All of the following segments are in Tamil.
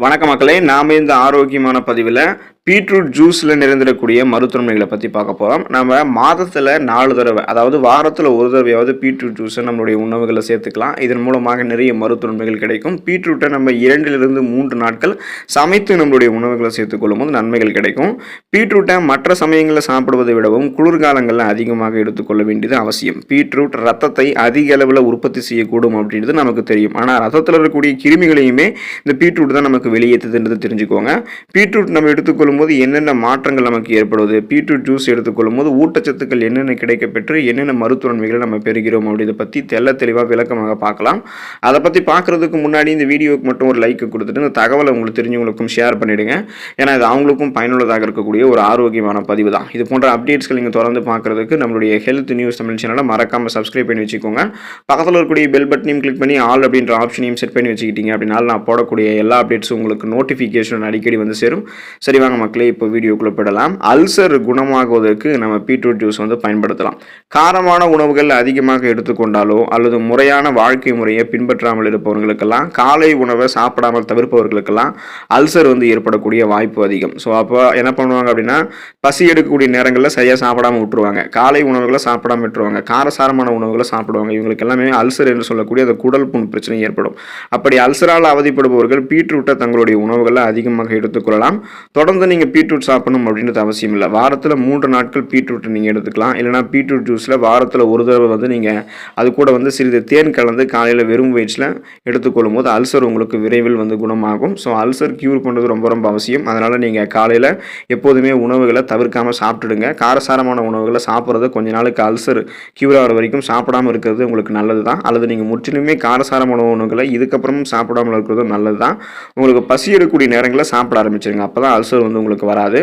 வணக்க மக்களே, நாம இந்த ஆரோக்கியமான பதிவில் பீட்ரூட் ஜூஸில் நிறைந்திருக்கக்கூடிய மருத்துவமைகளை பற்றி பார்க்க போகிறோம். நம்ம மாதத்தில் 4 தடவை, அதாவது வாரத்தில் ஒரு தடவையாவது பீட்ரூட் ஜூஸை நம்மளுடைய உணவுகளை சேர்த்துக்கலாம். இதன் மூலமாக நிறைய மருத்துவமைகள் கிடைக்கும். பீட்ரூட்டை நம்ம 2லிருந்து 3 நாட்கள் சமைத்து நம்மளுடைய உணவுகளை சேர்த்துக்கொள்ளும் போது நன்மைகள் கிடைக்கும். பீட்ரூட்டை மற்ற சமயங்களில் சாப்பிடுவதை விடவும் குளிர்காலங்களில் அதிகமாக எடுத்துக்கொள்ள வேண்டியது அவசியம். பீட்ரூட் ரத்தத்தை அதிக அளவில் உற்பத்தி செய்யக்கூடும் அப்படின்றது நமக்கு தெரியும். ஆனால் ரத்தத்தில் இருக்கக்கூடிய கிருமிகளையுமே இந்த பீட்ரூட் தான் நமக்கு வெளியேற்றுதுன்றது தெரிஞ்சுக்கோங்க. பீட்ரூட் நம்ம எடுத்துக்கொள்ளும் போது என்னென்ன மாற்றங்கள் நமக்கு ஏற்படுவது, பீட்ரூட் ஜூஸ் எடுத்துக்கொள்ளும் போது ஊட்டச்சத்துக்கள் என்னென்ன கிடைக்கப்பெற்று என்னென்ன மருத்துவன்மைகளை நம்ம பெறுகிறோம் அப்படின்றத பற்றி தெளிவாக விளக்கமாக பார்க்கலாம். அதை பற்றி பார்க்குறதுக்கு முன்னாடி இந்த வீடியோவுக்கு மட்டும் ஒரு லைக் கொடுத்துட்டு இந்த தகவலை உங்களுக்கு தெரிஞ்சவங்களுக்கும் ஷேர் பண்ணிவிடுங்க. ஏன்னா இது அவங்களுக்கும் பயனுள்ளதாக இருக்கக்கூடிய ஒரு ஆரோக்கியமான பதிவு தான். இது போன்ற அப்டேட்ஸ்கள் நீங்கள் தொடர்ந்து பார்க்குறதுக்கு நம்மளுடைய ஹெல்த் நியூஸ் தமிழ் சேனலை மறக்காமல் சப்ஸ்கிரைப் பண்ணி வச்சுக்கோங்க. பக்கத்தில் இருக்கக்கூடிய பெல் பட்டனையும் கிளிக் பண்ணி ஆல் அப்படின்ற ஆப்ஷனையும் செட் பண்ணி வச்சுக்கிட்டீங்க அப்படின்னால நான் போடக்கூடிய எல்லா அப்டேட்ஸும் உங்களுக்கு நோட்டிஃபிகேஷன் அடிக்கடி வந்து சேரும். சரி வாங்க மக்களே, இப்போ வீடியோக்குள்ளே போயிடலாம். அல்சர் குணமாகுவதற்கு நம்ம பீட்ரூட் ஜூஸ் பயன்படுத்தலாம். காரமான உணவுகள் அதிகமாக எடுத்துக்கொண்டாலோ அல்லது முறையான வாழ்க்கை முறையை பின்பற்றாமல் இருப்பவர்களுக்கெல்லாம், காலை உணவை சாப்பிடாமல் தவிர்ப்பவர்களுக்கெல்லாம் அல்சர் ஏற்படக்கூடிய வாய்ப்பு அதிகம். ஸோ அப்போ என்ன பண்ணுவாங்க அப்படின்னா, பசி எடுக்கக்கூடிய நேரங்களில் சரியாக சாப்பிடாமல் விட்டுருவாங்க. காலை உணவுகளை சாப்பிடாமல் விட்டுருவாங்க. காரசாரமான உணவுகளை சாப்பிடுவாங்க. இவங்களுக்கு எல்லாமே அல்சர் என்று சொல்லக்கூடிய அந்த குடல் புண் பிரச்சனை ஏற்படும். அப்படி அல்சரால் அவதிப்படுபவர்கள் பீட்ரூட்டை தங்களுடைய உணவுகளில் அதிகமாக எடுத்துக்கொள்ளலாம். தொடர்ந்து நீங்கள் பீட்ரூட் சாப்பிடணும் அப்படின்றது அவசியம் இல்லை. வாரத்தில் 3 நாட்கள் பீட்ரூட்டை நீங்கள் எடுத்துக்கலாம். இல்லைனா பீட்ரூட் ஜூஸில் வாரத்தில் ஒரு தடவை நீங்கள் அது கூட சிறிது தேன் கலந்து காலையில் வெறும் வயிற்றில் எடுத்துக்கொள்ளும் போது அல்சர் உங்களுக்கு விரைவில் குணமாகும். ஸோ அல்சர் க்யூர் பண்ணுறது ரொம்ப ரொம்ப அவசியம். அதனால் நீங்கள் காலையில் எப்போதுமே உணவுகளை தவிர்க்காமல் சாப்பிட்டுடுங்க. காரசாரமான உணவுகளை சாப்பிட்றது கொஞ்ச நாளுக்கு அல்சர் க்யூர் ஆகிற வரைக்கும் சாப்பிடாமல் இருக்கிறது உங்களுக்கு நல்லது தான். அல்லது நீங்கள் முற்றிலுமே காரசாரமான உணவுகளை இதுக்கப்புறமும் சாப்பிடாமல் இருக்கிறதும் நல்லது தான். உங்களுக்கு பசி எடுக்கக்கூடிய நேரங்களில் சாப்பிட ஆரம்பிச்சிருங்க. அப்போ தான் அல்சர் உங்களுக்கு வராது.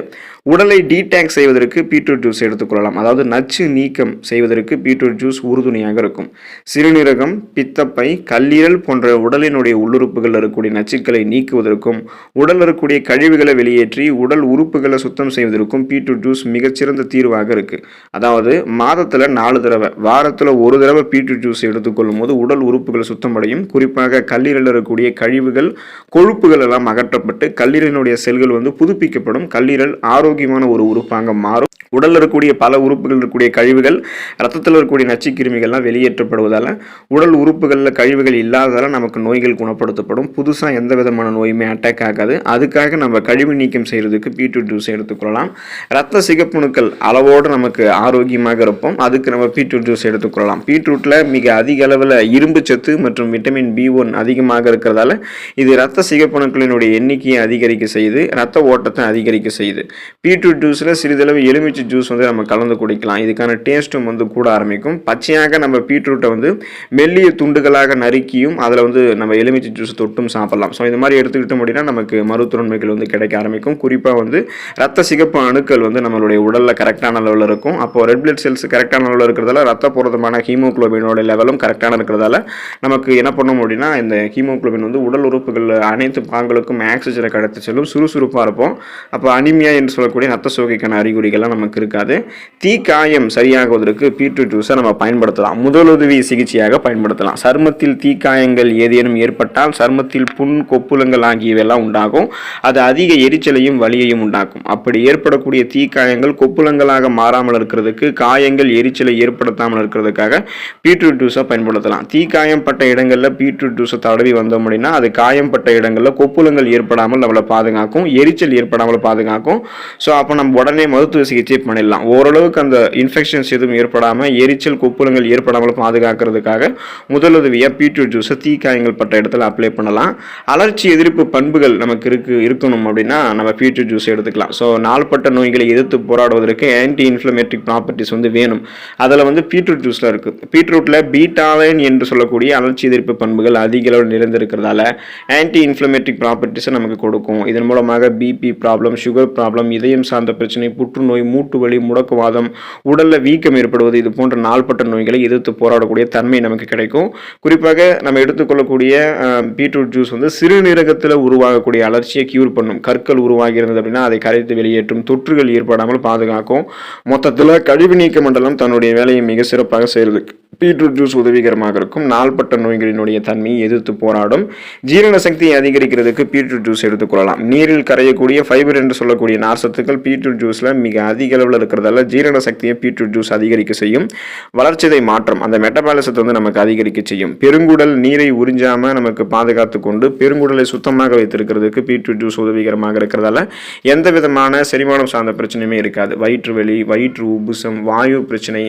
உடலை டீடாக்ஸ் செய்வதற்கு பீட்ரூட் ஜூஸ் எடுத்துக்கொள்ளலாம். அதாவது நச்சு நீக்கம் செய்வதற்கு பீட்ரூட் ஜூஸ் உறுதுணையாக இருக்கும். சிறுநீரகம், பித்தப்பை, கல்லீரல் போன்ற உடலினுடைய உள்ளுறுப்புகள் இருக்கக்கூடிய நச்சுக்களை நீக்குவதற்கும் உடல் இருக்கக்கூடிய கழிவுகளை வெளியேற்றி உடல் உறுப்புகளை சுத்தம் செய்வதற்கும் பீட்ரூட் ஜூஸ் மிகச்சிறந்த தீர்வாக இருக்கு. அதாவது மாதத்தில் 4 தடவை, வாரத்தில் ஒரு தடவை பீட்ரூட் ஜூஸ் எடுத்துக்கொள்ளும் போது உடல் உறுப்புகள் சுத்தமடையும். குறிப்பாக கல்லீரலில் இருக்கக்கூடிய கழிவுகள், கொழுப்புகள் எல்லாம் அகற்றப்பட்டு கல்லீரலினுடைய செல்கள் புதுப்பிக்கப்படும். கல்லீரல் ஆரோக்கியமான ஒரு உறுப்பாக மாறும். உடலில் இருக்கக்கூடிய பல உறுப்புகள் இருக்கக்கூடிய கழிவுகள், ரத்தத்தில் இருக்கக்கூடிய நச்சு கிருமிகள்லாம் வெளியேற்றப்படுவதால் உடல் உறுப்புகளில் கழிவுகள் இல்லாததால் நமக்கு நோய்கள் குணப்படுத்தப்படும். புதுசாக எந்த விதமான நோயுமே அட்டாக் ஆகாது. அதுக்காக நம்ம கழிவு நீக்கம் செய்கிறதுக்கு பீட்ரூட் ஜூஸ் எடுத்துக்கொள்ளலாம். ரத்த சிகப்பணுக்கள் அளவோடு நமக்கு ஆரோக்கியமாக இருப்போம். அதுக்கு நம்ம பீட்ரூட் ஜூஸ் எடுத்துக்கொள்ளலாம். பீட்ரூட்டில் மிக அதிக அளவில் இரும்பு சத்து மற்றும் விட்டமின் B1 அதிகமாக இருக்கிறதால இது ரத்த சிகப்பணுக்களினுடைய எண்ணிக்கையை அதிகரிக்க செய்து ரத்த ஓட்டத்தை அதிகரிக்க செய்யுது. பீட்ரூட் ஜூஸில் சிறிதளவு எலுமிச்சை ஜூஸ் நம்ம கலந்து குடிக்கலாம். இதுக்கான டேஸ்ட்டும் கூட ஆரம்பிக்கும். பச்சையாக நம்ம பீட்ரூட்டை மெல்லிய துண்டுகளாக நறுக்கியும் அதில் நம்ம எலுமிச்சை ஜூஸ் தொட்டும் சாப்பிடலாம். ஸோ இந்த மாதிரி எடுத்துக்கிட்டோம் அப்படின்னா நமக்கு மருத்துவன்மைகள் கிடைக்க ஆரம்பிக்கும். குறிப்பாக ரத்த சிகப்பு அணுக்கள் நம்மளுடைய உடலில் கரெக்டான அளவில் இருக்கும். அப்போ ரெட் பிளட் செல்ஸ் கரெக்டான அளவில் இருக்கிறதால ரத்த புரதமான ஹீமோகுளோபினோட லெவலும் கரெக்டான இருக்கிறதால நமக்கு என்ன பண்ணணும் அப்படின்னா, இந்த ஹீமோகுளோபின் உடல் உறுப்புகள் அனைத்து பாகங்களுக்கும் ஆக்சிஜனை கடத்தி செல்லும். சுறுசுறுப்பாக இருப்போம். அப்போ அனிமியா என்று சொல்லக்கூடிய ரத்த சோகைக்கான அறிகுறிகள்லாம் நமக்கு இருக்காது. தீக்காயம் சரியாகுவதற்கு பீட்ரூட் ஜூஸை நம்ம பயன்படுத்தலாம். முதலுதவி சிகிச்சையாக பயன்படுத்தலாம். சருமத்தில் தீக்காயங்கள் ஏதேனும் ஏற்பட்டால் சருமத்தில் புண், கொப்புளங்கள் ஆகியவையெல்லாம் உண்டாகும். அது அதிக எரிச்சலையும் வலியையும் உண்டாக்கும். அப்படி ஏற்படக்கூடிய தீக்காயங்கள் கொப்புளங்களாக மாறாமல் இருக்கிறதுக்கு, காயங்கள் எரிச்சலை ஏற்படுத்தாமல் இருக்கிறதுக்காக பீட்ரூட் ஜூஸை பயன்படுத்தலாம். தீக்காயம் பட்ட இடங்களில் பீட்ரூட் ஜூஸை தடவி வந்தோம் அப்படின்னா அது காயம் பட்ட இடங்களில் கொப்புளங்கள் ஏற்படாமல் நம்மளை பாதுகாக்கும், எரிச்சல் ஏற்படாமல் பாதுகாக்கும். ஸோ அப்போ நம்ம உடனே மருத்துவ சிகிச்சை பண்ணிடலாம். ஓரளவுக்கு அந்த இன்ஃபெக்ஷன்ஸ் எதுவும் ஏற்படாமல், எரிச்சல் கொப்புளங்கள் ஏற்படாமல் பாதுகாக்கிறதுக்காக முதலுதவியாக பீட்ரூட் ஜூஸை தீக்காயங்கள் பட்ட இடத்துல அப்ளை பண்ணலாம். அலர்ச்சி எதிர்ப்பு பண்புகள் நமக்கு இருக்கணும் அப்படின்னா நம்ம பீட்ரூட் ஜூஸ் எடுத்துக்கலாம். ஸோ நாள்பட்ட நோய்களை எதிர்த்து போராடுவதற்கு ஆன்டி இன்ஃப்ளமேட்டரி ப்ராப்பர்ட்டிஸ் வேணும். அதில் பீட்ரூட் ஜூஸில் இருக்குது. பீட்ரூட்டில் பீட்டாலைன் என்று சொல்லக்கூடிய அலர்ச்சி எதிர்ப்பு பண்புகள் அதிக அளவில் நிறைந்திருக்கிறதால ஆன்டி இன்ஃப்ளமேட்டரி ப்ராப்பர்ட்டிஸை நமக்கு கொடுக்கும். இதன் மூலமாக BP problem, problem, sugar problem, இதயம் சார்ந்த பிரச்சனை, புற்றுநோய், மூட்டு வலி, முடக்குவாதம், உடலில் வீக்கம் ஏற்படுவது, இது போன்ற நாள்பட்ட நோய்களை எதிர்த்து போராடக்கூடிய தன்மை நமக்கு கிடைக்கும். குறிப்பாக நம்ம எடுத்துக்கொள்ளக்கூடிய பீட்ரூட் ஜூஸ் வந்து சிறுநீரகத்தில் உருவாகக்கூடிய அலர்ச்சியை கியூர் பண்ணும். கற்கள் உருவாகி இருந்தது அப்படின்னா அதை கரைத்து வெளியேற்றும், தொற்றுகள் ஏற்படாமல் பாதுகாக்கும். மொத்தத்தில் கழிவு நீக்க மண்டலம் தன்னுடைய வேலையை மிக சிறப்பாக செய்கிறது. பீட்ரூட் ஜூஸ் உதவிகரமாக இருக்கும். நாள்பட்ட நோய்களினுடைய தன்மையை எதிர்த்து போராடும். ஜீரண சக்தியை அதிகரிக்கிறதுக்கு பீட்ரூட் ஜூஸ் எடுத்துக்கொள்ளலாம். நீரில் கரையக்கூடிய ஃபைபர் என்று சொல்லக்கூடிய நார்சத்துக்கள் பீட்ரூட் ஜூஸில் மிக அதிக அளவில் இருக்கிறதால ஜீரண சக்தியை பீட்ரூட் ஜூஸ் அதிகரிக்க செய்யும். வளர்ச்சிதை மாற்றம், அந்த மெட்டபாலிசத்தை வந்து நமக்கு அதிகரிக்க செய்யும். பெருங்குடல் நீரை உறிஞ்சாமல் நமக்கு பாதுகாத்து கொண்டு பெருங்குடலை சுத்தமாக வைத்திருக்கிறதுக்கு பீட்ரூட் ஜூஸ் உதவிகரமாக இருக்கிறதால எந்த விதமான செரிமானம் சார்ந்த பிரச்சனையுமே இருக்காது. வயிற்று வலி, வயிற்று உப்புசம், வாயு பிரச்சனை,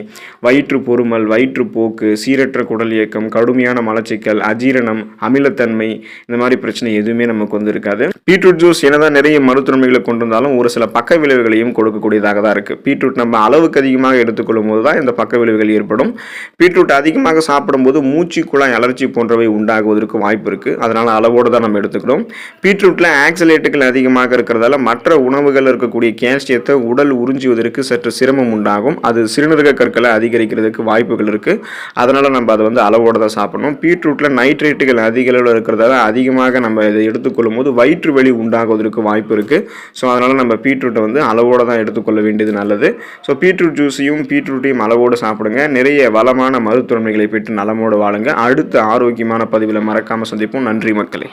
வயிற்று பொறுமல், வயிற்று போக்கு, சீரற்ற குடல் இயக்கம், கடுமையான மலச்சிக்கல், அஜீரணம், அமிலத்தன்மை, இந்த மாதிரி பிரச்சனை எதுவுமே நமக்கு வந்து இருக்காது. பீட்ரூட் ஜூஸ் என்னதான் நிறைய மருத்துவமைகளை கொண்டிருந்தாலும் ஒரு சில பக்க விளைவுகளையும் கொடுக்கக்கூடியதாக தான் இருக்கு. பீட்ரூட் நம்ம அளவுக்கு அதிகமாக எடுத்துக்கொள்ளும் போது தான் இந்த பக்க விளைவுகள் ஏற்படும். பீட்ரூட் அதிகமாக சாப்பிடும்போது மூச்சு குழாய் அலர்ச்சி போன்றவை உண்டாகுவதற்கு வாய்ப்பு இருக்கு. அதனால அளவோடு தான் நம்ம எடுத்துக்கணும். பீட்ரூட்ல ஆக்சலேட்டுகள் அதிகமாக இருக்கிறதால மற்ற உணவுகள் இருக்கக்கூடிய கால்சியத்தை உடல் உறிஞ்சுவதற்கு சற்று சிரமம் உண்டாகும். அது சிறுநீரக கற்களை அதிகரிக்கிறதுக்கு வாய்ப்புகள் இருக்கு. அதனால நம்ம அதை வந்து அளவோடு தான் சாப்பிடணும். பீட்ரூட்ல நைட்ரேட்டுகள் அதிக அளவில் இருக்கிறதால அதிகமாக நம்ம இதை எடுத்துக்கொள்ளும் போது வயிற்று வலி உண்டாகுவதற்கு வாய்ப்பு இருக்கு. ஸோ அதனால நம்ம பீட்ரூட்டை வந்து அளவோடு தான் எடுத்துக்கொள்ள வேண்டியது நல்லது. ஸோ பீட்ரூட் ஜூஸையும் பீட்ரூட்டையும் அளவோடு சாப்பிடுங்க. நிறைய வளமான மருத்துவமைகளை பெற்று நலமோடு வாழுங்க. அடுத்த ஆரோக்கியமான பதிவில் மறக்காம சந்திப்போம். நன்றி மக்களே.